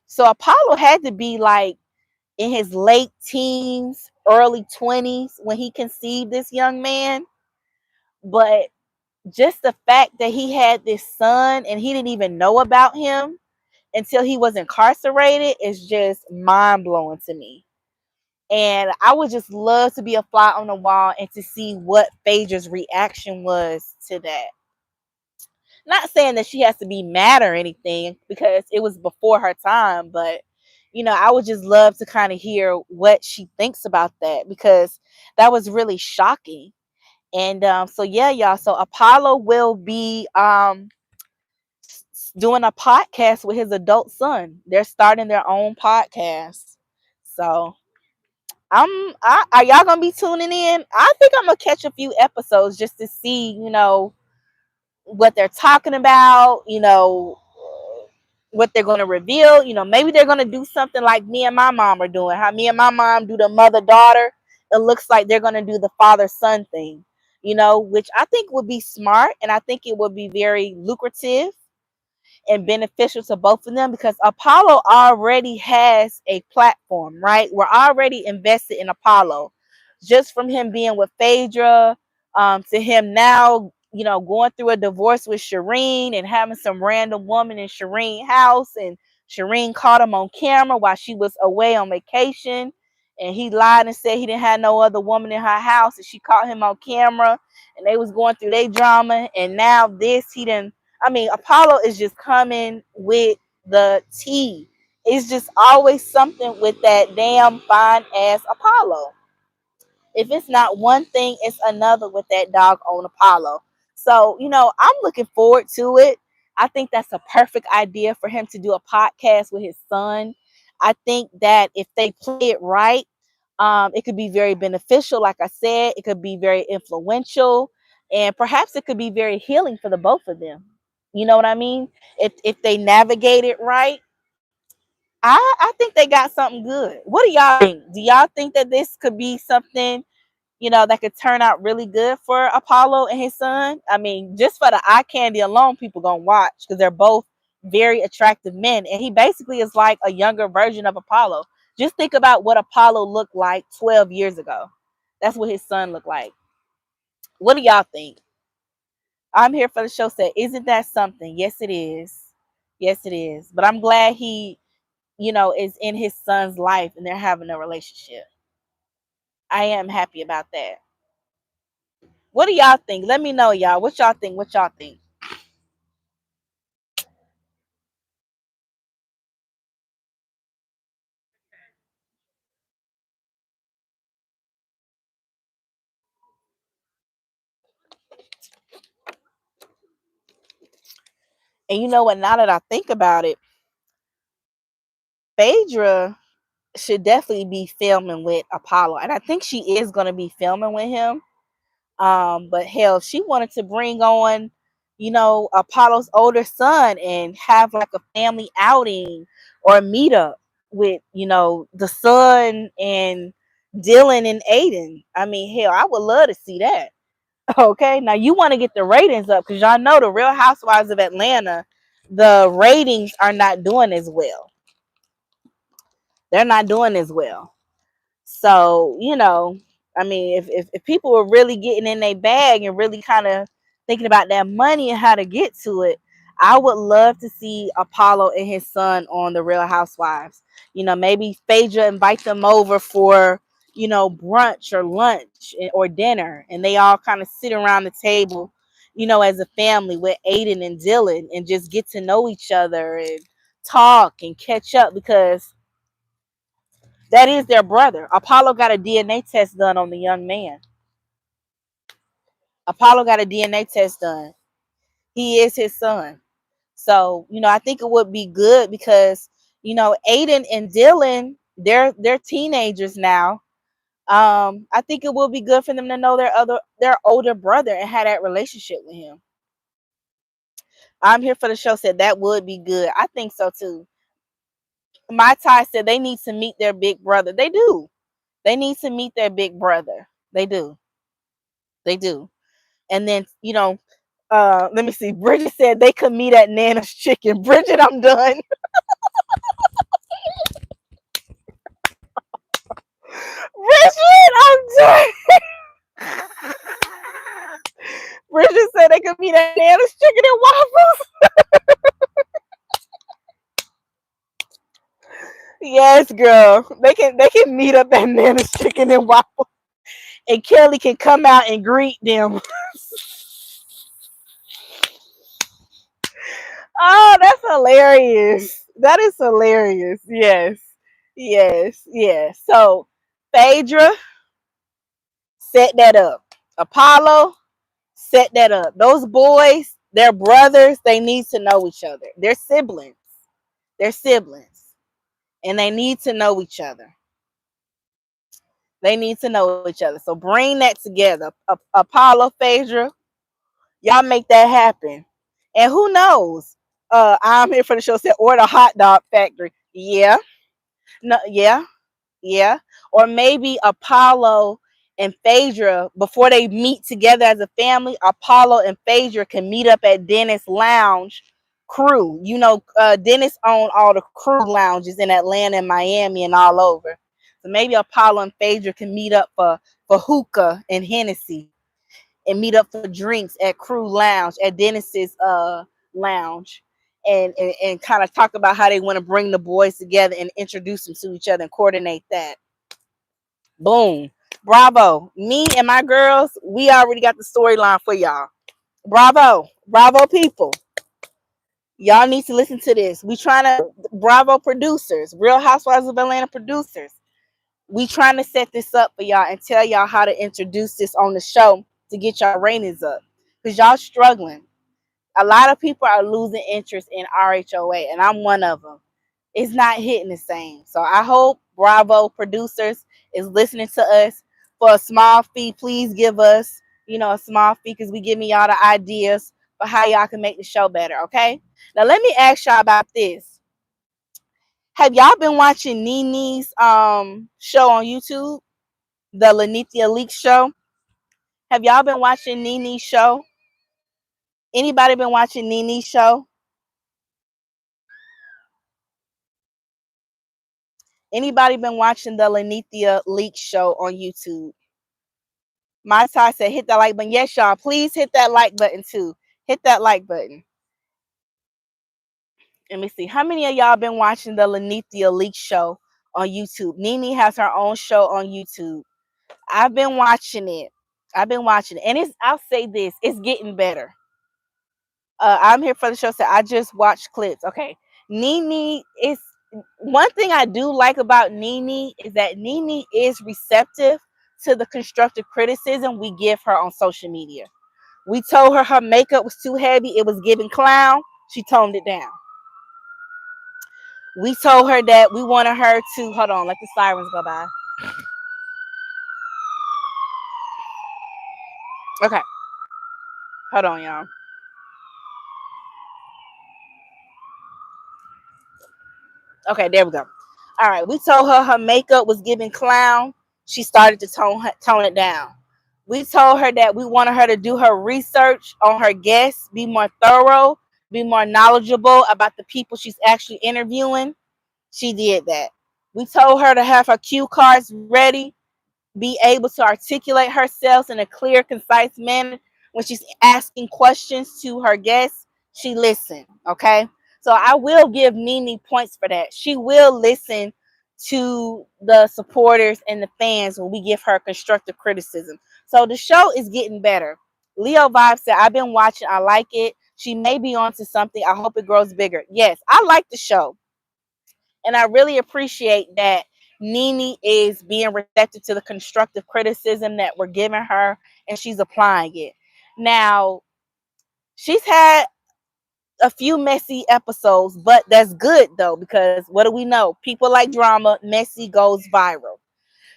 So Apollo had to be like in his late teens, early 20s when he conceived this young man. But just the fact that he had this son and he didn't even know about him until he was incarcerated is just mind blowing to me. And I would just love to be a fly on the wall and to see what Phaedra's reaction was to that. Not saying that she has to be mad or anything because it was before her time, but I would just love to kind of hear what she thinks about that because that was really shocking. And so yeah, y'all. So Apollo will be doing a podcast with his adult son. They're starting their own podcast. So are y'all gonna be tuning in? I think I'm gonna catch a few episodes just to see, what they're talking about, what they're gonna reveal. Maybe they're gonna do something like me and my mom are doing. How me and my mom do the mother-daughter. It looks like they're gonna do the father-son thing, which I think would be smart and I think it would be very lucrative and beneficial to both of them because Apollo already has a platform, right? We're already invested in Apollo. Just from him being with Phaedra, to him now, going through a divorce with Shireen and having some random woman in Shireen's house, and Shireen caught him on camera while she was away on vacation. And he lied and said he didn't have no other woman in her house, and she caught him on camera, and they was going through their drama. And now this, he didn't. I mean, Apollo is just coming with the tea. It's just always something with that damn fine ass Apollo. If it's not one thing, it's another with that dog on Apollo. So, I'm looking forward to it. I think that's a perfect idea for him to do a podcast with his son. I think that if they play it right, it could be very beneficial. Like I said, it could be very influential, and perhaps it could be very healing for the both of them. You know what I mean? If they navigate it right, I think they got something good. What do y'all think? Do y'all think that this could be something, that could turn out really good for Apollo and his son? I mean, just for the eye candy alone, people gonna watch because they're both very attractive men, and he basically is like a younger version of Apollo. Just think about what Apollo looked like 12 years ago. That's what his son looked like. What do y'all think? I'm here for the show. Said, isn't that something? Yes, it is. Yes, it is. But I'm glad he, is in his son's life and they're having a relationship. I am happy about that. What do y'all think? Let me know, y'all. What y'all think? What y'all think? And you know what? Now that I think about it, Phaedra should definitely be filming with Apollo, and I think she is going to be filming with him. But hell, she wanted to bring on, Apollo's older son and have like a family outing or a meetup with, the son and Dylan and Aiden. I mean, hell, I would love to see that. Okay, now you want to get the ratings up because y'all know the Real Housewives of Atlanta, the ratings are not doing as well. They're not doing as well. So, I mean, if people were really getting in their bag and really kind of thinking about that money and how to get to it, I would love to see Apollo and his son on the Real Housewives. Maybe Phaedra invite them over for, brunch or lunch or dinner, and they all kind of sit around the table, as a family with Aiden and Dylan and just get to know each other and talk and catch up because that is their brother. Apollo got a DNA test done on the young man. Apollo got a DNA test done. He is his son. So, I think it would be good because, Aiden and Dylan, they're teenagers now. I think it will be good for them to know their older brother and have that relationship with him. I'm here for the show said that would be good. I think so too. My Ty said they need to meet their big brother. They do. They need to meet their big brother. They do. They do. And then, let me see. Bridget said they could meet at Nana's Chicken. Bridget, I'm done. Bridget, I'm done. Bridget said they could meet at Nana's Chicken and Waffles. Yes, girl. They can meet up at Nana's Chicken and Waffles. And Kelly can come out and greet them. Oh, that's hilarious. That is hilarious. Yes. Yes. Yes. So Phaedra, set that up. Apollo, set that up. Those boys, they're brothers. They need to know each other. They're siblings. They're siblings. And they need to know each other. They need to know each other. So bring that together. Apollo, Phaedra, y'all make that happen. And who knows? I'm here for the show said, or the hot dog factory. Yeah. No, yeah. Yeah. Or maybe Apollo and Phaedra, before they meet together as a family, Apollo and Phaedra can meet up at Dennis Lounge Crew. Dennis owned all the crew lounges in Atlanta and Miami and all over. So maybe Apollo and Phaedra can meet up for hookah and Hennessy and meet up for drinks at Crew Lounge, at Dennis's lounge. And kind of talk about how they want to bring the boys together and introduce them to each other and coordinate that. Boom. Bravo. Me and my girls, we already got the storyline for y'all. Bravo. Bravo, people. Y'all need to listen to this. We trying to, bravo producers, Real Housewives of Atlanta producers. We trying to set this up for y'all and tell y'all how to introduce this on the show to get y'all ratings up. Because y'all struggling. A lot of people are losing interest in RHOA, and I'm one of them. It's not hitting the same. So I hope Bravo producers is listening to us. For a small fee, please give us, a small fee because we giving y'all the ideas for how y'all can make the show better, okay? Now let me ask y'all about this. Have y'all been watching Nene's show on YouTube? The Lenithia Leaks show? Have y'all been watching Nene's show? Anybody been watching Nene's show? Anybody been watching the Lenithia Leaks show on YouTube? My Ty said hit that like button. Yes, y'all. Please hit that like button too. Hit that like button. Let me see. How many of y'all been watching the Lenithia Leaks show on YouTube? Nene has her own show on YouTube. I've been watching it. And I'll say this, it's getting better. I'm here for the show. So I just watched clips. Okay. Nene is one thing I do like about Nene is that Nene is receptive to the constructive criticism we give her on social media. We told her makeup was too heavy. It was giving clown. She toned it down. We told her that we wanted her to hold on, let the sirens go by. Okay, hold on, y'all. Okay, there we go. All right, we told her her makeup was giving clown. She started to tone it down. We told her that we wanted her to do her research on her guests, be more thorough, be more knowledgeable about the people she's actually interviewing. She did that. We told her to have her cue cards ready, be able to articulate herself in a clear, concise manner when she's asking questions to her guests. She listened. Okay. So I will give Nene points for that. She will listen to the supporters and the fans when we give her constructive criticism. So the show is getting better. Leo Vibe said, I've been watching. I like it. She may be onto something. I hope it grows bigger. Yes, I like the show. And I really appreciate that Nene is being receptive to the constructive criticism that we're giving her and she's applying it. Now, she's had a few messy episodes, but that's good though, because what do we know? People like drama, messy goes viral.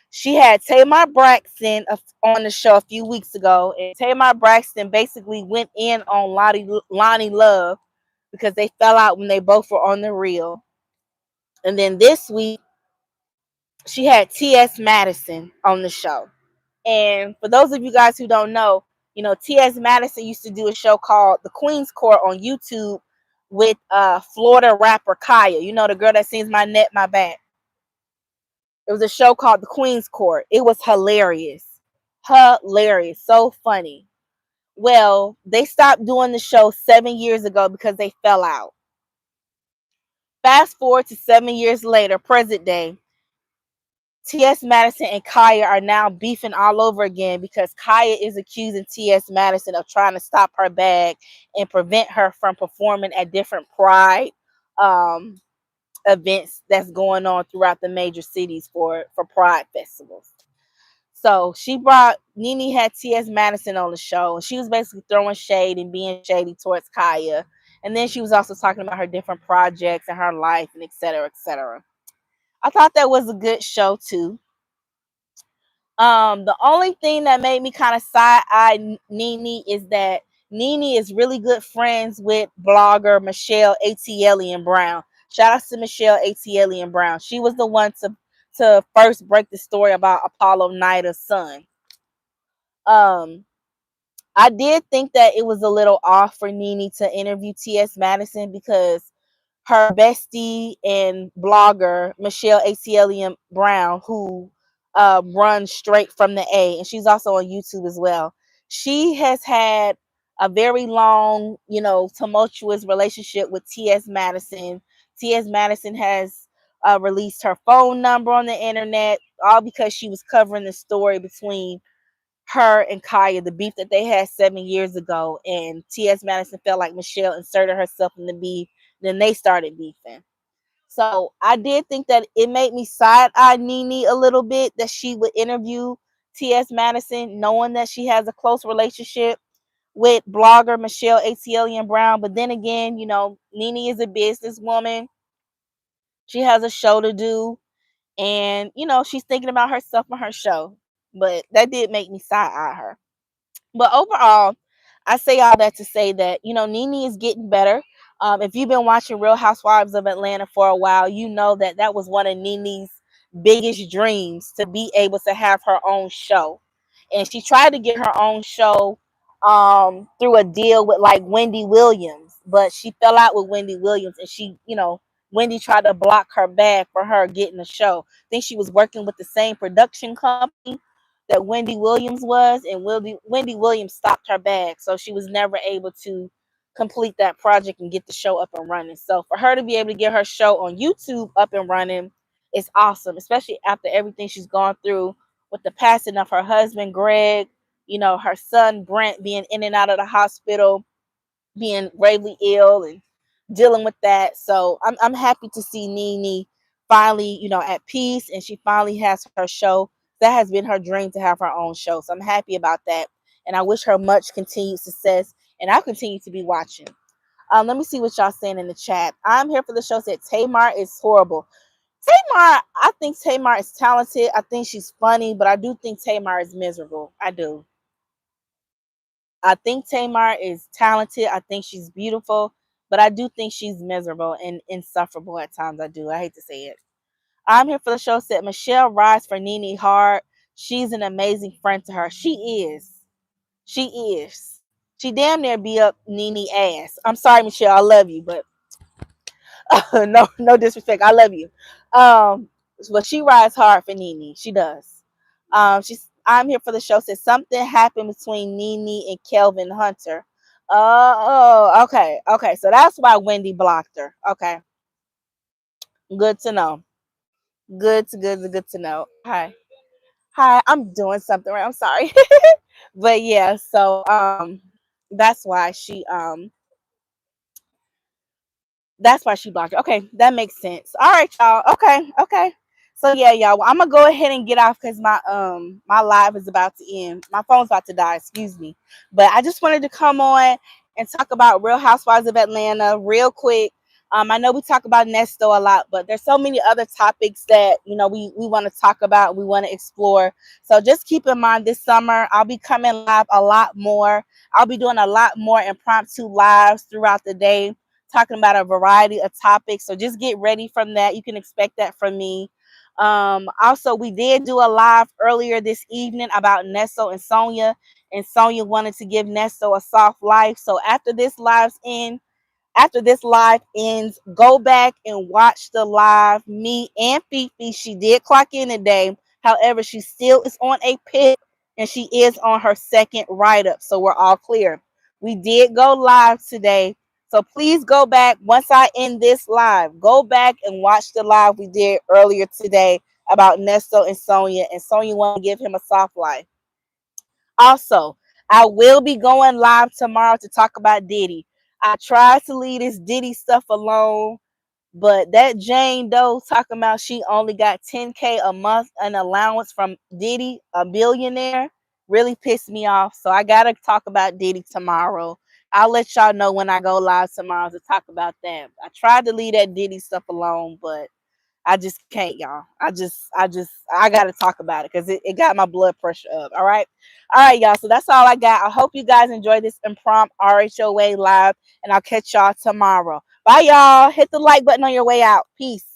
She had Tamar Braxton on the show a few weeks ago, and Tamar Braxton basically went in on Lonnie Love because they fell out when they both were on the reel. And then this week, she had T.S. Madison on the show. And for those of you guys who don't know, T.S. Madison used to do a show called The Queen's Court on YouTube with Florida rapper Kaya. You know, the girl that sings My Net, My Back. It was a show called The Queen's Court. It was hilarious. Hilarious. So funny. Well, they stopped doing the show 7 years ago because they fell out. Fast forward to 7 years later, present day, T.S. Madison and Kaya are now beefing all over again because Kaya is accusing T.S. Madison of trying to stop her bag and prevent her from performing at different Pride events that's going on throughout the major cities for Pride festivals. So Nene had T.S. Madison on the show, and she was basically throwing shade and being shady towards Kaya. And then she was also talking about her different projects and her life and et cetera, et cetera. I thought that was a good show too. The only thing that made me kind of side-eye Nene is that Nene is really good friends with blogger Michelle A.T. Brown. Shout out to Michelle A.T. Brown. She was the one to first break the story about Apollo Nida's son. I did think that it was a little off for Nene to interview T.S. Madison because her bestie and blogger Michelle A.T. Brown, who runs Straight from the A, and she's also on YouTube as well. She has had a very long, tumultuous relationship with T.S. Madison. T.S. Madison has released her phone number on the internet, all because she was covering the story between her and Kaya, the beef that they had 7 years ago, and T.S. Madison felt like Michelle inserted herself in the beef. Then they started beefing. So I did think that it made me side-eye Nene a little bit that she would interview T.S. Madison, knowing that she has a close relationship with blogger Michelle A.T. Brown. But then again, Nene is a businesswoman. She has a show to do. And, she's thinking about herself and her show. But that did make me side-eye her. But overall, I say all that to say that, Nene is getting better. If you've been watching Real Housewives of Atlanta for a while, you know that was one of Nene's biggest dreams, to be able to have her own show. And she tried to get her own show through a deal with like Wendy Williams, but she fell out with Wendy Williams, and Wendy tried to block her bag for her getting a show. I think she was working with the same production company that Wendy Williams was, and Wendy Williams stopped her bag, so she was never able to complete that project and get the show up and running. So for her to be able to get her show on YouTube up and running is awesome, especially after everything she's gone through with the passing of her husband Greg, her son Brent being in and out of the hospital, being gravely ill and dealing with that. So I'm happy to see Nene finally, at peace, and she finally has her show. That has been her dream, to have her own show. So I'm happy about that. And I wish her much continued success, and I'll continue to be watching. Let me see what y'all saying in the chat. I'm here for the show said Tamar is horrible. Tamar, I think Tamar is talented. I think she's funny, but I do think Tamar is miserable. I do. I think Tamar is talented. I think she's beautiful, but I do think she's miserable and insufferable at times. I do. I hate to say it. I'm here for the show said Michelle rides for Nene hard. She's an amazing friend to her. She is. She is. She damn near be up Nene ass. I'm sorry, Michelle. I love you, but no disrespect. I love you. Um, but she rides hard for Nene. She does. I'm here for the show says something happened between Nene and Kelvin Hunter. Oh, okay. Okay. So that's why Wendy blocked her. Okay. Good to know. Good to know. Hi. Hi, I'm doing something right. I'm sorry. But yeah, so that's why she blocked it. Okay, that makes sense. All right, y'all. Okay, okay. So yeah, y'all. Well, I'm gonna go ahead and get off because my live is about to end. My phone's about to die. Excuse me. But I just wanted to come on and talk about Real Housewives of Atlanta real quick. I know we talk about Nesto a lot, but there's so many other topics that we want to talk about. We want to explore. So just keep in mind this summer I'll be coming live a lot more. I'll be doing a lot more impromptu lives throughout the day talking about a variety of topics. So just get ready from that. You can expect that from me. Also, we did do a live earlier this evening about Nesto and Sonia wanted to give Nesto a soft life. So after this live ends, go back and watch the live. Me and FeeFee, she did clock in today. However, she still is on a pit and she is on her second write up. So we're all clear. We did go live today. So please go back once I end this live. Go back and watch the live we did earlier today about Nesto and Sonia. And Sonia want to give him a soft life. Also, I will be going live tomorrow to talk about Diddy. I tried to leave this Diddy stuff alone, but that Jane Doe talking about she only got 10K a month an allowance from Diddy, a billionaire, really pissed me off. So I gotta talk about Diddy tomorrow. I'll let y'all know when I go live tomorrow to talk about that. I tried to leave that Diddy stuff alone, but I just can't, y'all. I gotta talk about it because it got my blood pressure up. All right. All right, y'all. So that's all I got. I hope you guys enjoyed this impromptu RHOA live, and I'll catch y'all tomorrow. Bye, y'all. Hit the like button on your way out. Peace.